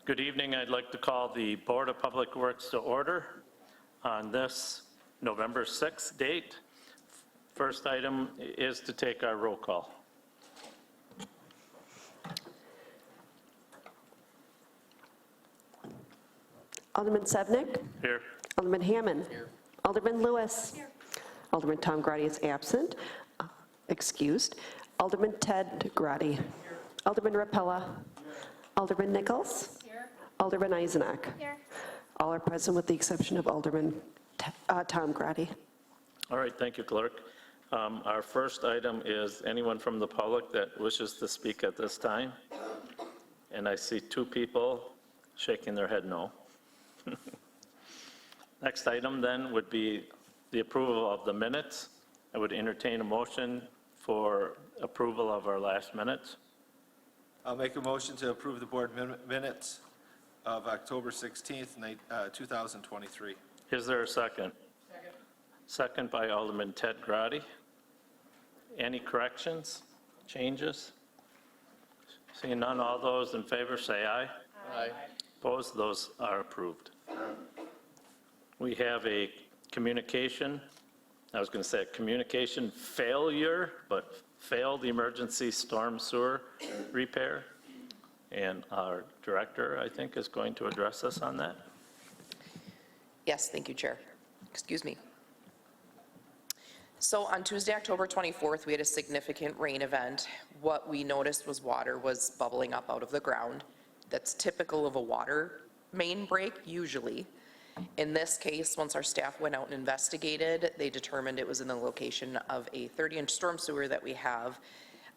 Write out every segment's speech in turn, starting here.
Good evening. I'd like to call the Board of Public Works to order on this November 6th date. First item is to take our roll call. Alderman Sevnik. Here. Alderman Hammond. Here. Alderman Lewis. Here. Alderman Tom Grady is absent, excused. Alderman Ted Grady. Here. Alderman Rapella. Here. Alderman Nichols. Here. Alderman Eisenach. Here. All are present with the exception of Alderman Tom Grady. All right, thank you, Clerk. Our first item is anyone from the public that wishes to speak at this time. And I see two people shaking their head no. Next item then would be the approval of the minutes. I would entertain a motion for approval of our last minutes. I'll make a motion to approve the board minutes of October 16th, 2023. Is there a second? Second by Alderman Ted Grady. Any corrections, changes? Seeing none, all those in favor say aye. Aye. Opposed, those are approved. We have a communication, I was going to say a communication failure, but failed emergency storm sewer repair. And our director, I think, is going to address us on that. Yes, thank you, Chair. Excuse me. So on Tuesday, October 24th, we had a significant rain event. What we noticed was water was bubbling up out of the ground. That's typical of a water main break, usually. In this case, once our staff went out and investigated, they determined it was in the location of a 30-inch storm sewer that we have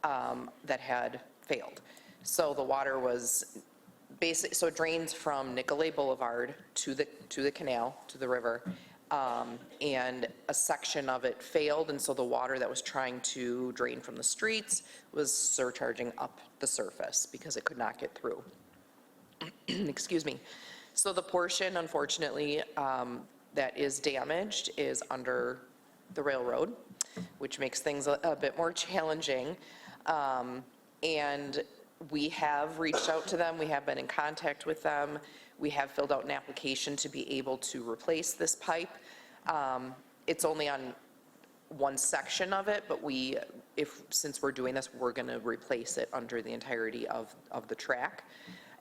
that had failed. So the water was basic, so it drains from Nicolay Boulevard to the canal, to the river, and a section of it failed, and so the water that was trying to drain from the streets was surcharging up the surface because it could not get through. Excuse me. So the portion, unfortunately, that is damaged is under the railroad, which makes things a bit more challenging. And we have reached out to them. We have been in contact with them. We have filled out an application to be able to replace this pipe. It's only on one section of it, but since we're doing this, we're going to replace it under the entirety of the track.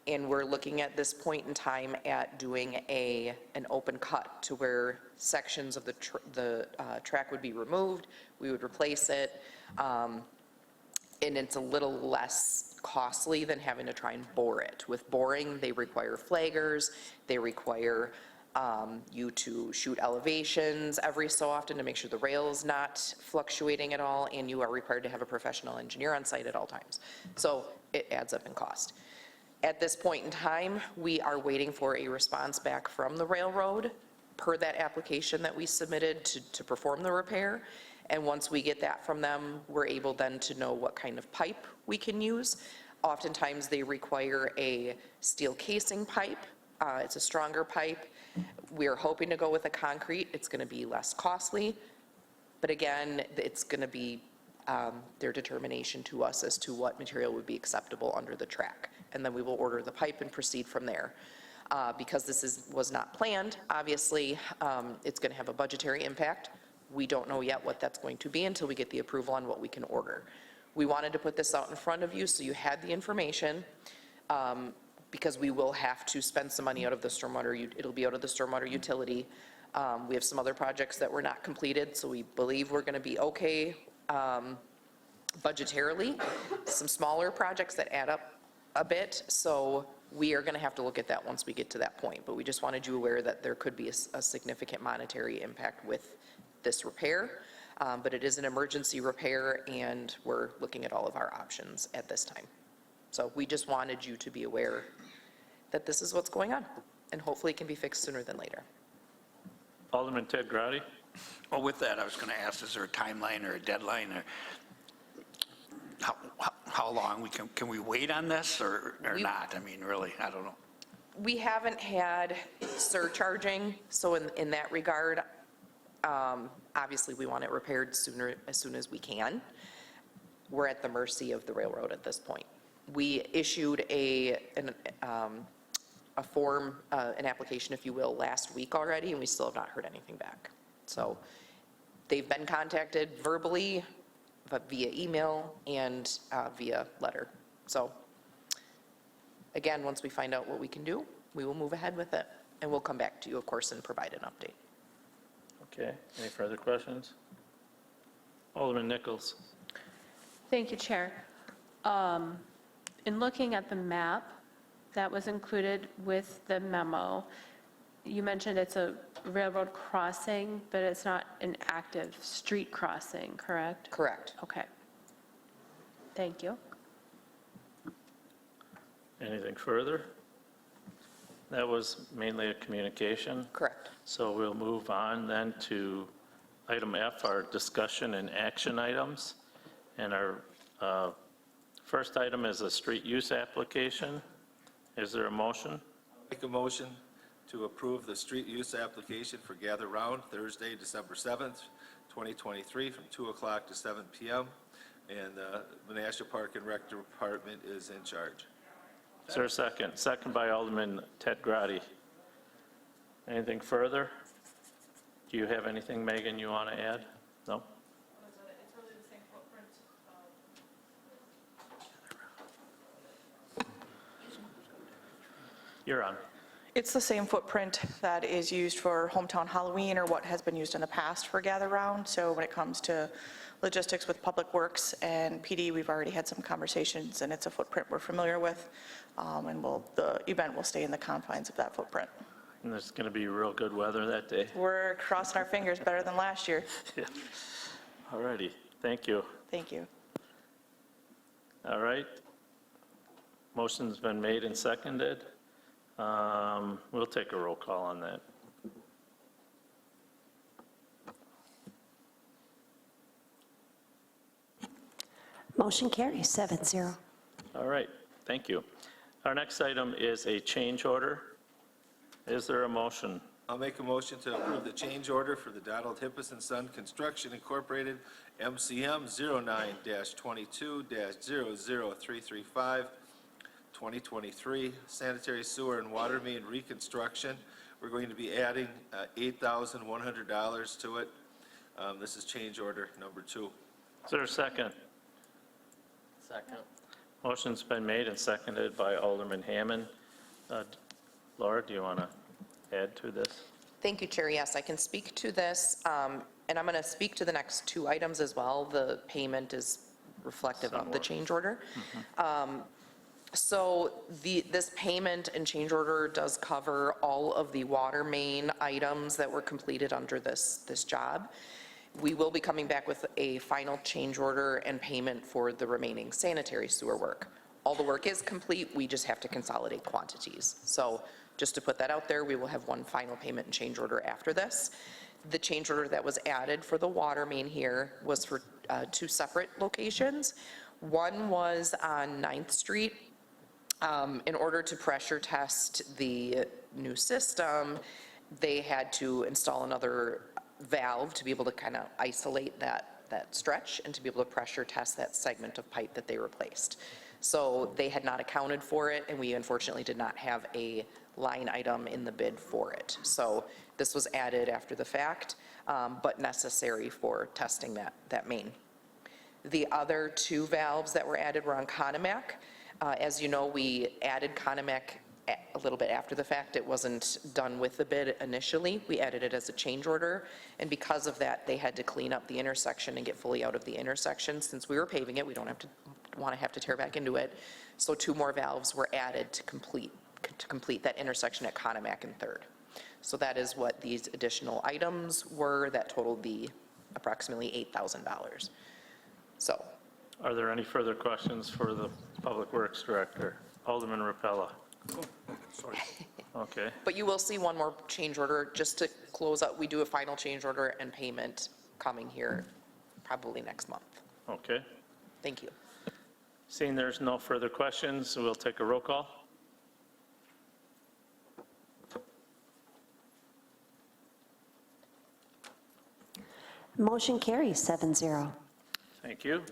And we're looking at this point in time at doing an open cut to where sections of the track would be removed. We would replace it, and it's a little less costly than having to try and bore it. With boring, they require flaggers, they require you to shoot elevations every so often to make sure the rail is not fluctuating at all, and you are required to have a professional engineer on site at all times. So it adds up in cost. At this point in time, we are waiting for a response back from the railroad per that application that we submitted to perform the repair. And once we get that from them, we're able then to know what kind of pipe we can use. Oftentimes they require a steel casing pipe. It's a stronger pipe. We're hoping to go with a concrete. It's going to be less costly. But again, it's going to be their determination to us as to what material would be acceptable under the track. And then we will order the pipe and proceed from there. Because this was not planned, obviously, it's going to have a budgetary impact. We don't know yet what that's going to be until we get the approval on what we can order. We wanted to put this out in front of you so you had the information, because we will have to spend some money out of the stormwater. It'll be out of the stormwater utility. We have some other projects that were not completed, so we believe we're going to be okay budgetarily. Some smaller projects that add up a bit, so we are going to have to look at that once we get to that point. But we just wanted you aware that there could be a significant monetary impact with this repair, but it is an emergency repair, and we're looking at all of our options at this time. So we just wanted you to be aware that this is what's going on, and hopefully it can be fixed sooner than later. Alderman Ted Grady. Well, with that, I was going to ask, is there a timeline or a deadline, or how long can we wait on this, or not? I mean, really, I don't know. We haven't had surcharging, so in that regard, obviously we want it repaired as soon as we can. We're at the mercy of the railroad at this point. We issued a form, an application, if you will, last week already, and we still have not heard anything back. So they've been contacted verbally, but via email and via letter. So again, once we find out what we can do, we will move ahead with it, and we'll come back to you, of course, and provide an update. Okay, any further questions? Alderman Nichols. Thank you, Chair. In looking at the map that was included with the memo, you mentioned it's a railroad crossing, but it's not an active street crossing, correct? Correct. Okay. Thank you. Anything further? That was mainly a communication. Correct. So we'll move on then to item F, our discussion and action items. And our first item is a street use application. Is there a motion? Make a motion to approve the street use application for Gather Round Thursday, December 7th, 2023, from 2 o'clock to 7 p.m. And the Menasha Park and Rec Department is in charge. Is there a second? Second by Alderman Ted Grady. Anything further? Do you have anything, Megan, you want to add? No? It's really the same footprint. You're on. It's the same footprint that is used for Hometown Halloween, or what has been used in the past for Gather Round. So when it comes to logistics with Public Works and PD, we've already had some conversations, and it's a footprint we're familiar with. And the event will stay in the confines of that footprint. And there's going to be real good weather that day. We're crossing our fingers, better than last year. All righty, thank you. Thank you. All right. Motion's been made and seconded. We'll take a roll call on that. Motion carries 7-0. All right, thank you. Our next item is a change order. Is there a motion? I'll make a motion to approve the change order for the Donald Hippus and Son Construction Incorporated, MCM 09-22-00335, 2023 sanitary sewer and water main reconstruction. We're going to be adding $8,100 to it. This is change order number 2. Is there a second? Second. Motion's been made and seconded by Alderman Hammond. Laura, do you want to add to this? Thank you, Chair. Yes, I can speak to this, and I'm going to speak to the next 2 items as well. The payment is reflective of the change order. So this payment and change order does cover all of the water main items that were completed under this job. We will be coming back with a final change order and payment for the remaining sanitary sewer work. All the work is complete, we just have to consolidate quantities. So just to put that out there, we will have one final payment and change order after this. The change order that was added for the water main here was for 2 separate locations. One was on 9th Street. In order to pressure test the new system, they had to install another valve to be able to kind of isolate that stretch and to be able to pressure test that segment of pipe that they replaced. So they had not accounted for it, and we unfortunately did not have a line item in the bid for it. So this was added after the fact, but necessary for testing that main. The other 2 valves that were added were on Conomac. As you know, we added Conomac a little bit after the fact. It wasn't done with the bid initially. We added it as a change order, and because of that, they had to clean up the intersection and get fully out of the intersection. Since we were paving it, we don't have to tear back into it. So 2 more valves were added to complete that intersection at Conomac and 3rd. So that is what these additional items were that totaled the approximately $8,000. So. Are there any further questions for the Public Works Director? Alderman Rapella. Sorry. Okay, But you will see one more change order, just to close up. We do a final change order and payment coming here probably next month. okay. Thank you. Seeing there's no further questions, we'll take a roll call. Motion carries 7-0. Thank you.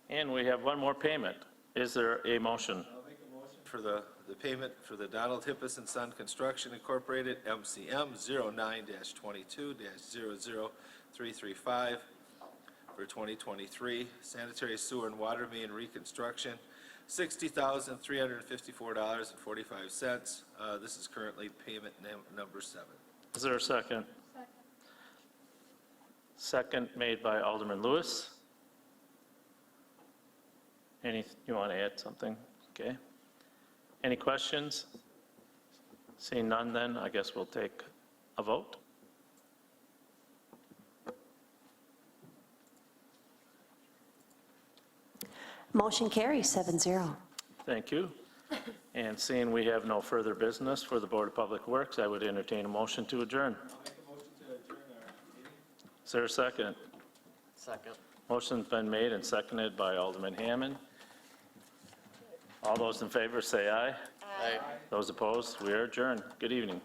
And we have one more payment. Is there a motion? For the the payment for the Donald Hippis and Son Construction Incorporated, MCM 09-22-00335 for 2023. Sanitary sewer and water main reconstruction, $60,354.45. This is currently payment number 7. Is there a second? Second made by Alderman Lewis. You want to add something? Okay. Any questions? Seeing none, then I guess we'll take a vote. Motion carries 7-0. Thank you. And seeing we have no further business for the Board of Public Works, I would entertain a motion to adjourn. Is there a second? Second. Motion's been made and seconded by Alderman Hammond. All those in favor say aye. Aye. Those opposed, we are adjourned. Good evening.